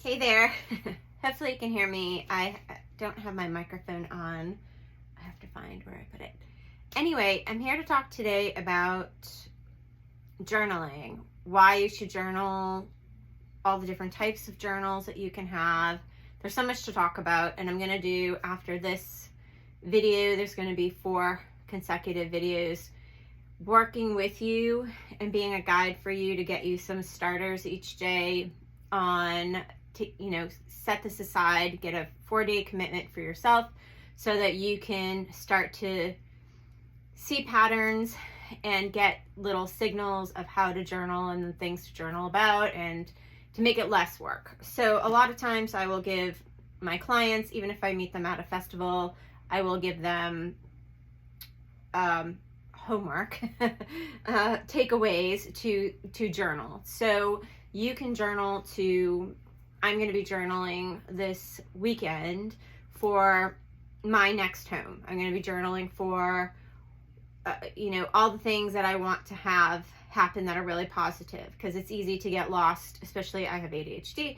Hey there. Hopefully you can hear me. I don't have my microphone on. I have to find where I put it. Anyway, I'm here to talk today about journaling, why you should journal, all the different types of journals that you can have. There's so much to talk about, and I'm going to do, after this video, there's going to be 4 consecutive videos working with you and being a guide for you to get you some starters each day on, set this aside, get a 4-day commitment for yourself so that you can start to see patterns and get little signals of how to journal and the things to journal about, and to make it less work. So a lot of times I will give my clients, even if I meet them at a festival, I will give them homework, takeaways to journal. So you can journal to, I'm going to be journaling this weekend for my next home. I'm going to be journaling for, all the things that I want to have happen that are really positive, because it's easy to get lost, especially I have ADHD.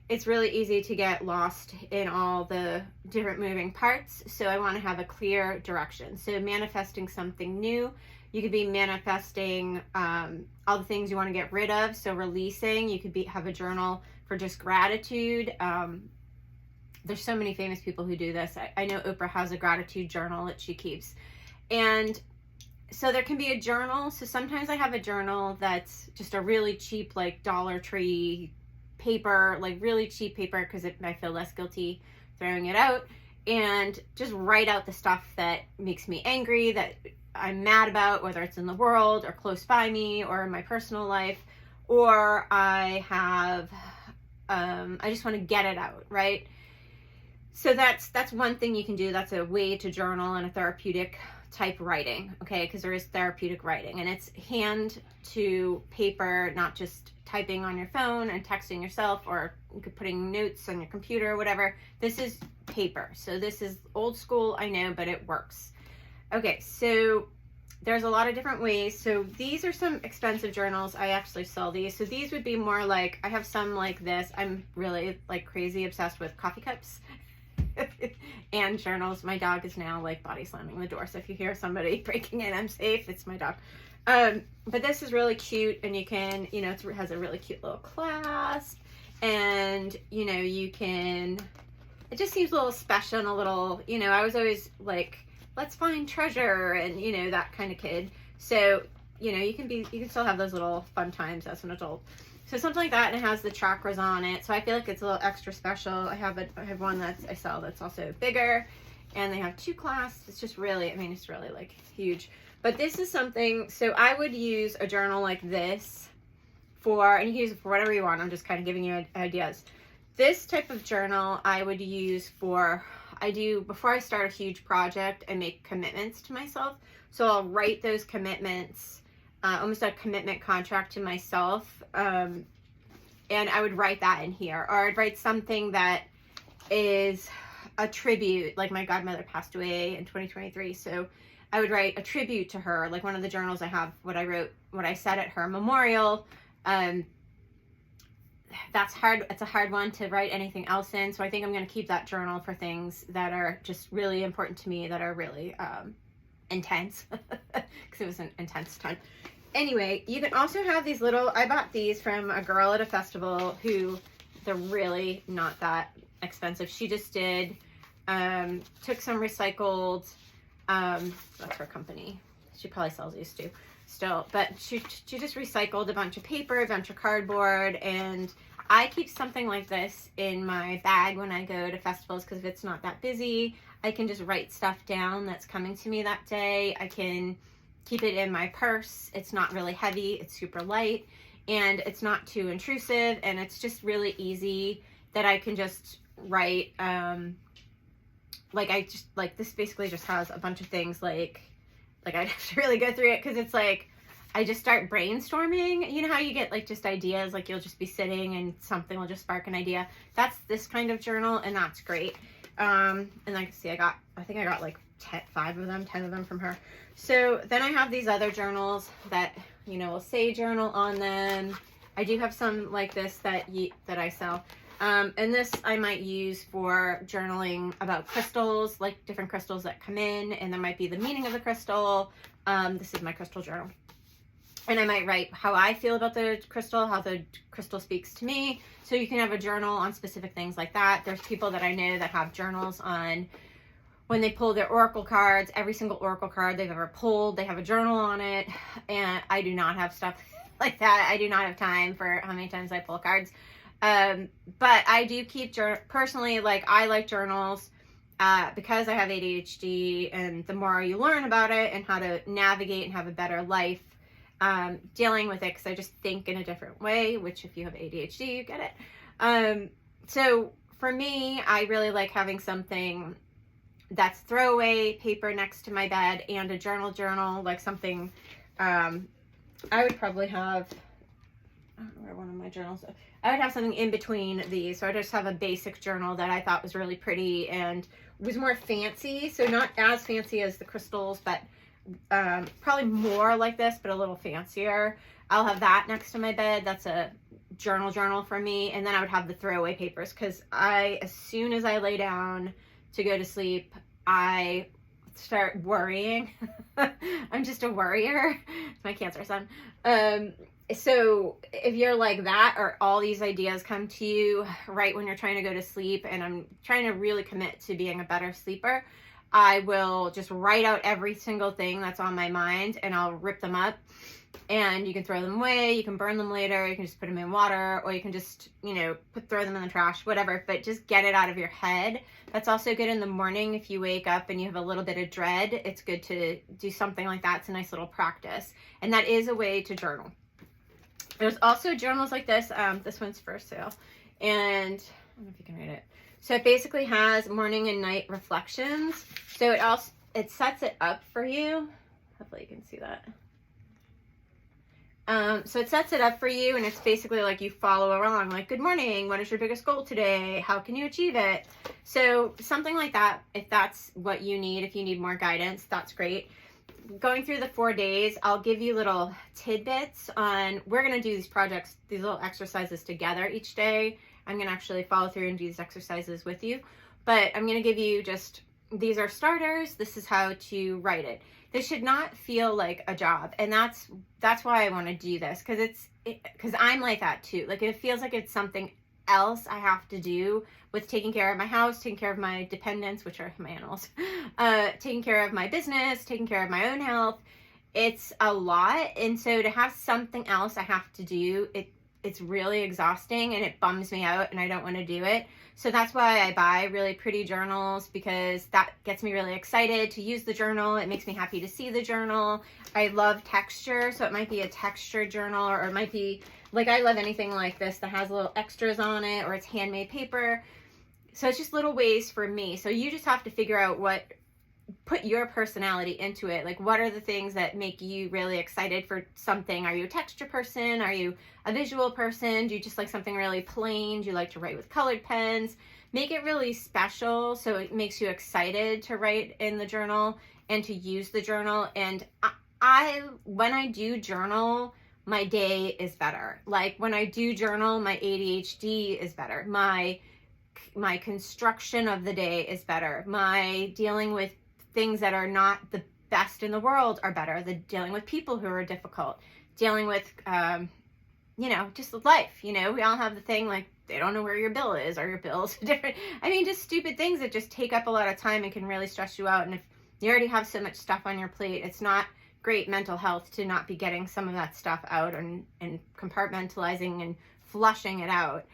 It's really easy to get lost in all the different moving parts. So I want to have a clear direction. So manifesting something new. You could be manifesting all the things you want to get rid of. So releasing. You could have a journal for just gratitude. There's so many famous people who do this. I know Oprah has a gratitude journal that she keeps. And so there can be a journal. So sometimes I have a journal that's just a really cheap, like Dollar Tree paper, like really cheap paper, because I feel less guilty throwing it out, and just write out the stuff that makes me angry, that I'm mad about, whether it's in the world or close by me or in my personal life, or I just want to get it out, right? So that's one thing you can do. That's a way to journal in a therapeutic type writing, okay? Because there is therapeutic writing, and it's hand to paper, not just typing on your phone and texting yourself, or you could putting notes on your computer or whatever. This is paper. So this is old school, I know, but it works. Okay, so there's a lot of different ways. So these are some expensive journals. I actually sell these. So these would be more like, I have some like this. I'm really like crazy obsessed with coffee cups and journals. My dog is now like body slamming the door. So if you hear somebody breaking in, I'm safe. It's my dog. But this is really cute, and you can, it has a really cute little clasp, and, you can, it just seems a little special and a little, I was always like, let's find treasure, and, that kind of kid. So, you can still have those little fun times as an adult. So something like that, and it has the chakras on it. So I feel like it's a little extra special. I have one I sell that's also bigger, and they have 2 clasps. It's just really, it's really like huge. But this is something, so I would use a journal like this and you can use it for whatever you want. I'm just kind of giving you ideas. This type of journal I would use before I start a huge project, I make commitments to myself. So I'll write those commitments, almost a commitment contract to myself. And I would write that in here. Or I'd write something that is a tribute, like my godmother passed away in 2023. So I would write a tribute to her, like one of the journals I have, what I said at her memorial. That's hard. It's a hard one to write anything else in. So I think I'm going to keep that journal for things that are just really important to me, that are really intense, because it was an intense time. Anyway, you can also have these I bought these from a girl at a festival who, they're really not that expensive. She just took some recycled, that's her company. She probably sells these too still, but she just recycled a bunch of paper, a bunch of cardboard, and I keep something like this in my bag when I go to festivals, because if it's not that busy, I can just write stuff down that's coming to me that day. I can keep it in my purse. It's not really heavy, it's super light, and it's not too intrusive, and it's just really easy that I can just write. This basically just has a bunch of things, like I'd have to really go through it, because it's like I just start brainstorming. You know how you get like just ideas, like you'll just be sitting and something will just spark an idea. That's this kind of journal, and that's great. And like, see, I think I got like 10 of them from her. So then I have these other journals that, will say journal on them. I do have some like this that I sell. And this I might use for journaling about crystals, like different crystals that come in, and there might be the meaning of the crystal. This is my crystal journal. And I might write how I feel about the crystal, how the crystal speaks to me. So you can have a journal on specific things like that. There's people that I know that have journals on when they pull their oracle cards, every single oracle card they've ever pulled, they have a journal on it. And I do not have stuff like that. I do not have time for how many times I pull cards. But I do keep, personally, like, I like journals because I have ADHD, and the more you learn about it and how to navigate and have a better life dealing with it, because I just think in a different way, which if you have ADHD, you get it. So for me, I really like having something that's throwaway paper next to my bed and a journal, like something, I would probably have, I don't know where one of my journals, I would have something in between these. So I just have a basic journal that I thought was really pretty and was more fancy. So not as fancy as the crystals, but probably more like this, but a little fancier. I'll have that next to my bed. That's a journal for me. And then I would have the throwaway papers, because as soon as I lay down to go to sleep, I start worrying. I'm just a worrier. It's my Cancer sun. So if you're like that, or all these ideas come to you right when you're trying to go to sleep, and I'm trying to really commit to being a better sleeper, I will just write out every single thing that's on my mind, and I'll rip them up. And you can throw them away, you can burn them later, you can just put them in water, or you can just, throw them in the trash, whatever, but just get it out of your head. That's also good in the morning if you wake up and you have a little bit of dread. It's good to do something like that. It's a nice little practice. And that is a way to journal. There's also journals like this. This one's for sale. And I don't know if you can read it. So it basically has morning and night reflections. So it sets it up for you. Hopefully you can see that. So it sets it up for you, and it's basically like you follow along, like, good morning, what is your biggest goal today? How can you achieve it? So something like that, if that's what you need, if you need more guidance, that's great. Going through the 4 days, I'll give you little tidbits on, we're going to do these projects, these little exercises together each day. I'm going to actually follow through and do these exercises with you, but I'm going to give you just, these are starters. This is how to write it. This should not feel like a job. And that's why I want to do this. Because I'm like that too. Like, it feels like it's something else I have to do with taking care of my house, taking care of my dependents, which are my animals, taking care of my business, taking care of my own health. It's a lot. And so to have something else I have to do, it's really exhausting, and it bums me out, and I don't want to do it. So that's why I buy really pretty journals, because that gets me really excited to use the journal. It makes me happy to see the journal. I love texture, so it might be a textured journal, or it might be, like, I love anything like this that has little extras on it, or it's handmade paper. So it's just little ways for me. So you just have to figure out put your personality into it. Like, what are the things that make you really excited for something? Are you a texture person? Are you a visual person? Do you just like something really plain? Do you like to write with colored pens? Make it really special so it makes you excited to write in the journal and to use the journal. And when I do journal, my day is better. Like, when I do journal, my ADHD is better. My construction of the day is better. My dealing with things that are not the best in the world are better. The dealing with people who are difficult, dealing with, just life. We all have the thing, like, they don't know where your bill is, or your bill's different. I mean, just stupid things that just take up a lot of time and can really stress you out. And if you already have so much stuff on your plate, it's not great mental health to not be getting some of that stuff out and compartmentalizing and flushing it out.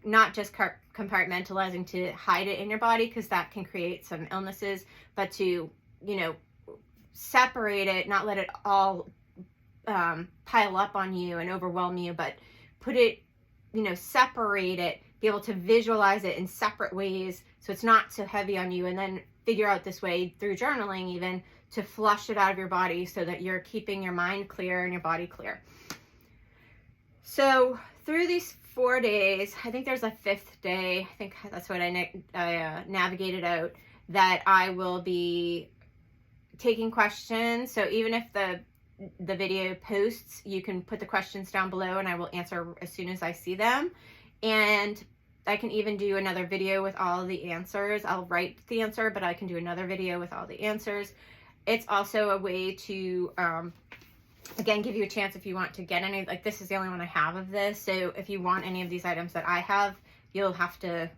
Not just compartmentalizing to hide it in your body, because that can create some illnesses, but to, separate it, not let it all pile up on you and overwhelm you, but put it, separate it, be able to visualize it in separate ways so it's not so heavy on you, and then figure out this way through journaling even to flush it out of your body so that you're keeping your mind clear and your body clear. So through these 4 days, I think there's a 5th day, I think that's what I navigated out, that I will be taking questions. So even if the video posts, you can put the questions down below and I will answer as soon as I see them. And I can even do another video with all the answers. I'll write the answer, but I can do another video with all the answers. It's also a way to, again, give you a chance if you want to get any, like this is the only one I have of this. So if you want any of these items that I have, you'll have to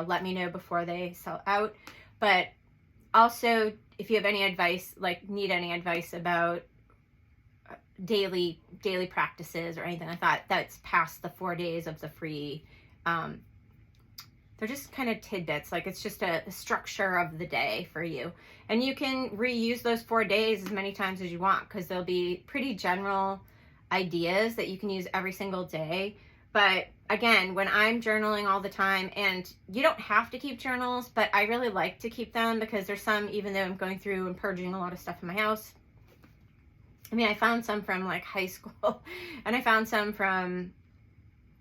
let me know before they sell out. But also, if you have any advice, like need any advice about daily practices or anything like that, that's past the 4 days of the free, they're just kind of tidbits. Like it's just a structure of the day for you. And you can reuse those 4 days as many times as you want, because they'll be pretty general ideas that you can use every single day. But again, when I'm journaling all the time, and you don't have to keep journals, but I really like to keep them because there's some, even though I'm going through and purging a lot of stuff in my house. I mean, I found some from like high school and I found some from,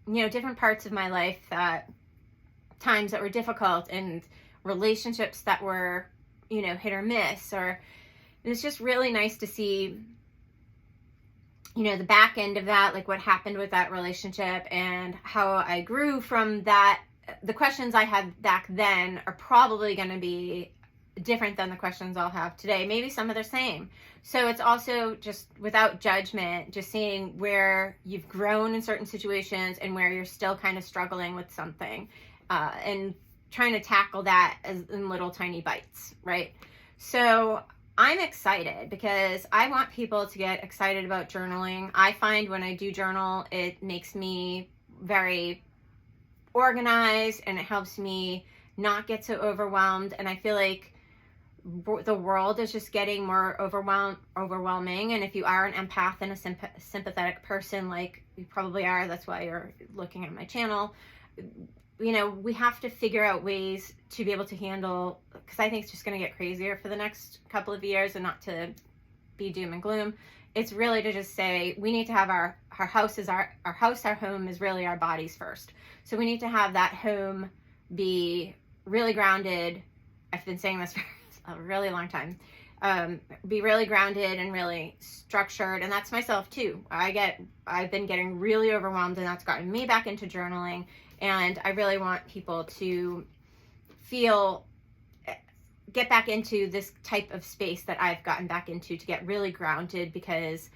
you know, different parts of my life, that times that were difficult and relationships that were, you know, hit or miss, or it's just really nice to see, you know, the back end of that, like what happened with that relationship and how I grew from that. The questions I had back then are probably going to be different than the questions I'll have today. Maybe some are the same. So it's also just without judgment, just seeing where you've grown in certain situations and where you're still kind of struggling with something, and trying to tackle that as in little tiny bites, right? So I'm excited because I want people to get excited about journaling. I find when I do journal, it makes me very organized and it helps me not get so overwhelmed. And I feel like the world is just getting more overwhelming. And if you are an empath and a sympathetic person, like you probably are, that's why you're looking at my channel, you know, we have to figure out ways to be able to handle, because I think it's just going to get crazier for the next couple of years, and not to be doom and gloom. It's really to just say we need to have our house is our house, our home is really our bodies first. So we need to have that home be really grounded. I've been saying this for a really long time. Be really grounded and really structured. And that's myself too. I've been getting really overwhelmed, and that's gotten me back into journaling. And I really want people to get back into this type of space that I've gotten back into, to get really grounded, because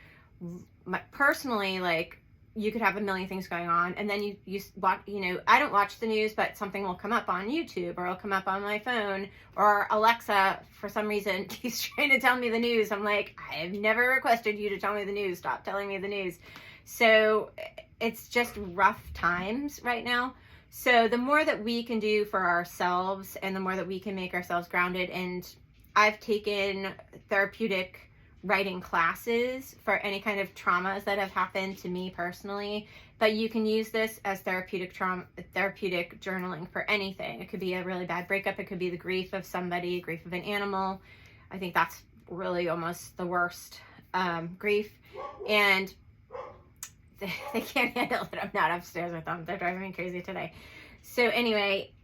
personally, like, you could have a million things going on, and then you watch, you know, I don't watch the news, but something will come up on YouTube, or it'll come up on my phone, or Alexa, for some reason, keeps trying to tell me the news. I'm like, I have never requested you to tell me the news. Stop telling me the news. So it's just rough times right now. So the more that we can do for ourselves, and the more that we can make ourselves grounded, and I've taken therapeutic writing classes for any kind of traumas that have happened to me personally, but you can use this as therapeutic journaling for anything. It could be a really bad breakup. It could be the grief of somebody, grief of an animal. I think that's really almost the worst, grief. And they can't handle that I'm not upstairs with them. They're driving me crazy today. So anyway,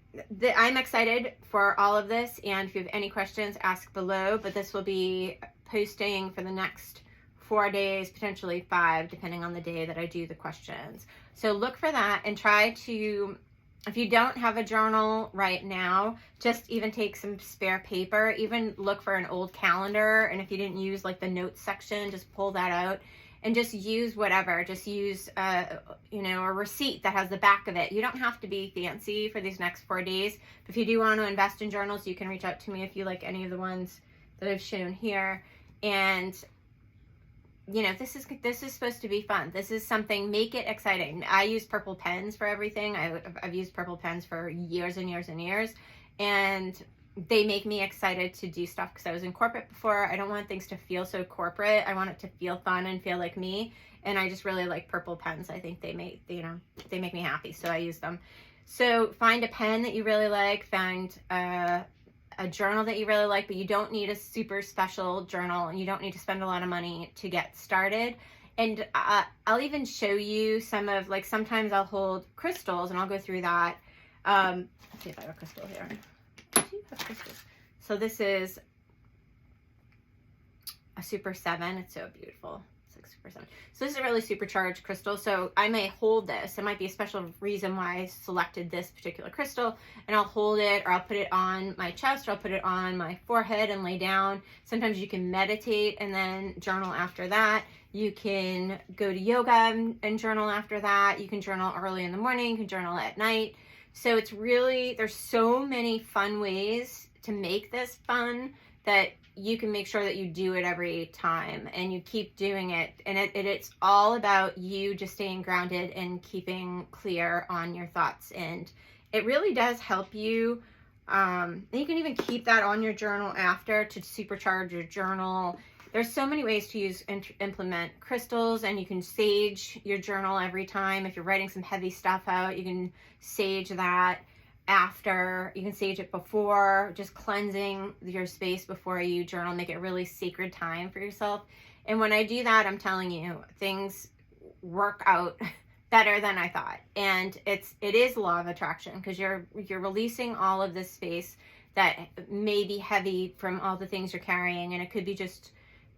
I'm excited for all of this. And if you have any questions, ask below. But this will be posting for the next 4 days, potentially 5, depending on the day that I do the questions. So look for that, and try to, if you don't have a journal right now, just even take some spare paper, even look for an old calendar. And if you didn't use like the notes section, just pull that out. And just use whatever, just use, you know, a receipt that has the back of it. You don't have to be fancy for these next 4 days. If you do want to invest in journals, you can reach out to me if you like any of the ones that I've shown here. And, you know, this is supposed to be fun. This is something, make it exciting. I use purple pens for everything. I've used purple pens for years and years and years. And they make me excited to do stuff, because I was in corporate before. I don't want things to feel so corporate. I want it to feel fun and feel like me. And I just really like purple pens. I think they make me happy, so I use them. So find a pen that you really like, find a journal that you really like, but you don't need a super special journal, and you don't need to spend a lot of money to get started. And I'll even show you some of, like, sometimes I'll hold crystals, and I'll go through that. Let's see if I have a crystal here. So this is a Super 7. It's so beautiful. It's 64.7. So this is a really supercharged crystal. So I may hold this. It might be a special reason why I selected this particular crystal, and I'll hold it, or I'll put it on my chest, or I'll put it on my forehead and lay down. Sometimes you can meditate and then journal after that. You can go to yoga and journal after that. You can journal early in the morning. You can journal at night. So it's really, there's so many fun ways to make this fun that you can make sure that you do it every time and you keep doing it. And it's all about you just staying grounded and keeping clear on your thoughts. And it really does help you. And you can even keep that on your journal after to supercharge your journal. There's so many ways to use and implement crystals, and you can sage your journal every time. If you're writing some heavy stuff out, you can sage that after. You can sage it before, just cleansing your space before you journal. Make it a really sacred time for yourself. And when I do that, I'm telling you, things work out better than I thought. And it is law of attraction, because you're releasing all of this space that may be heavy from all the things you're carrying, and it could be just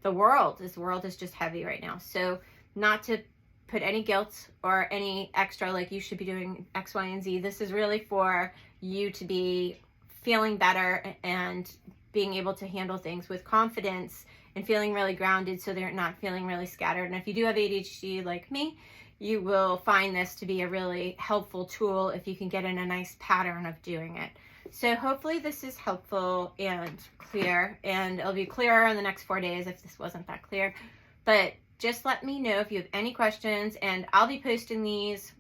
the world. This world is just heavy right now. So not to put any guilt or any extra, like you should be doing X, Y, and Z. This is really for you to be feeling better and being able to handle things with confidence and feeling really grounded, so they're not feeling really scattered. And if you do have ADHD like me, you will find this to be a really helpful tool if you can get in a nice pattern of doing it. So hopefully this is helpful and clear, and it'll be clearer in the next 4 days if this wasn't that clear. But just let me know if you have any questions, and I'll be posting these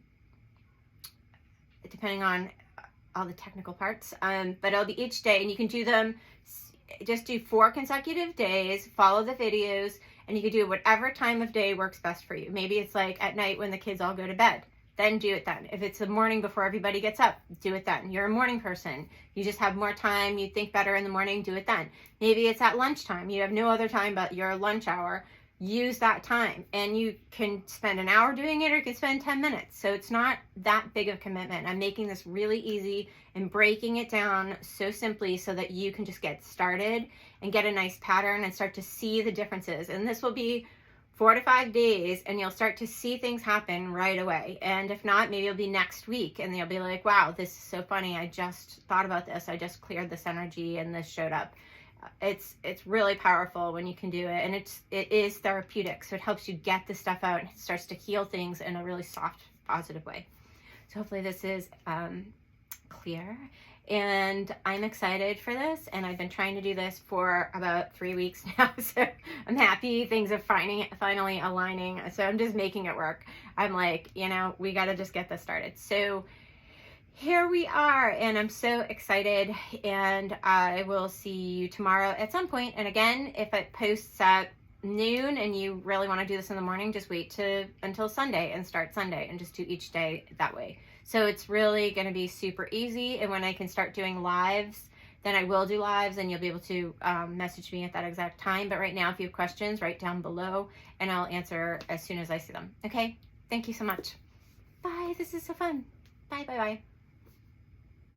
depending on all the technical parts. But it'll be each day, and you can do them, just do 4 consecutive days, follow the videos, and you can do whatever time of day works best for you. Maybe it's like at night when the kids all go to bed. Then do it then. If it's the morning before everybody gets up, do it then. You're a morning person. You just have more time. You think better in the morning, do it then. Maybe it's at lunchtime. You have no other time but your lunch hour. Use that time. And you can spend an hour doing it, or you can spend 10 minutes. So it's not that big of a commitment. I'm making this really easy and breaking it down so simply so that you can just get started and get a nice pattern and start to see the differences. And this will be 4 to 5 days, and you'll start to see things happen right away. And if not, maybe it'll be next week, and you'll be like, wow, this is so funny. I just thought about this. I just cleared this energy and this showed up. It's really powerful when you can do it. And it is therapeutic. So it helps you get the stuff out, and it starts to heal things in a really soft, positive way. So hopefully this is clear. And I'm excited for this, and I've been trying to do this for about 3 weeks now, so I'm happy things are finally aligning. So I'm just making it work. I'm like, we got to just get this started. So here we are, and I'm so excited, and I will see you tomorrow at some point. And again, if it posts at noon and you really want to do this in the morning, just wait until Sunday and start Sunday and just do each day that way. So it's really going to be super easy. And when I can start doing lives, then I will do lives, and you'll be able to message me at that exact time. But right now, if you have questions, write down below, and I'll answer as soon as I see them. Okay? Thank you so much. Bye. This is so fun. Bye, bye, bye.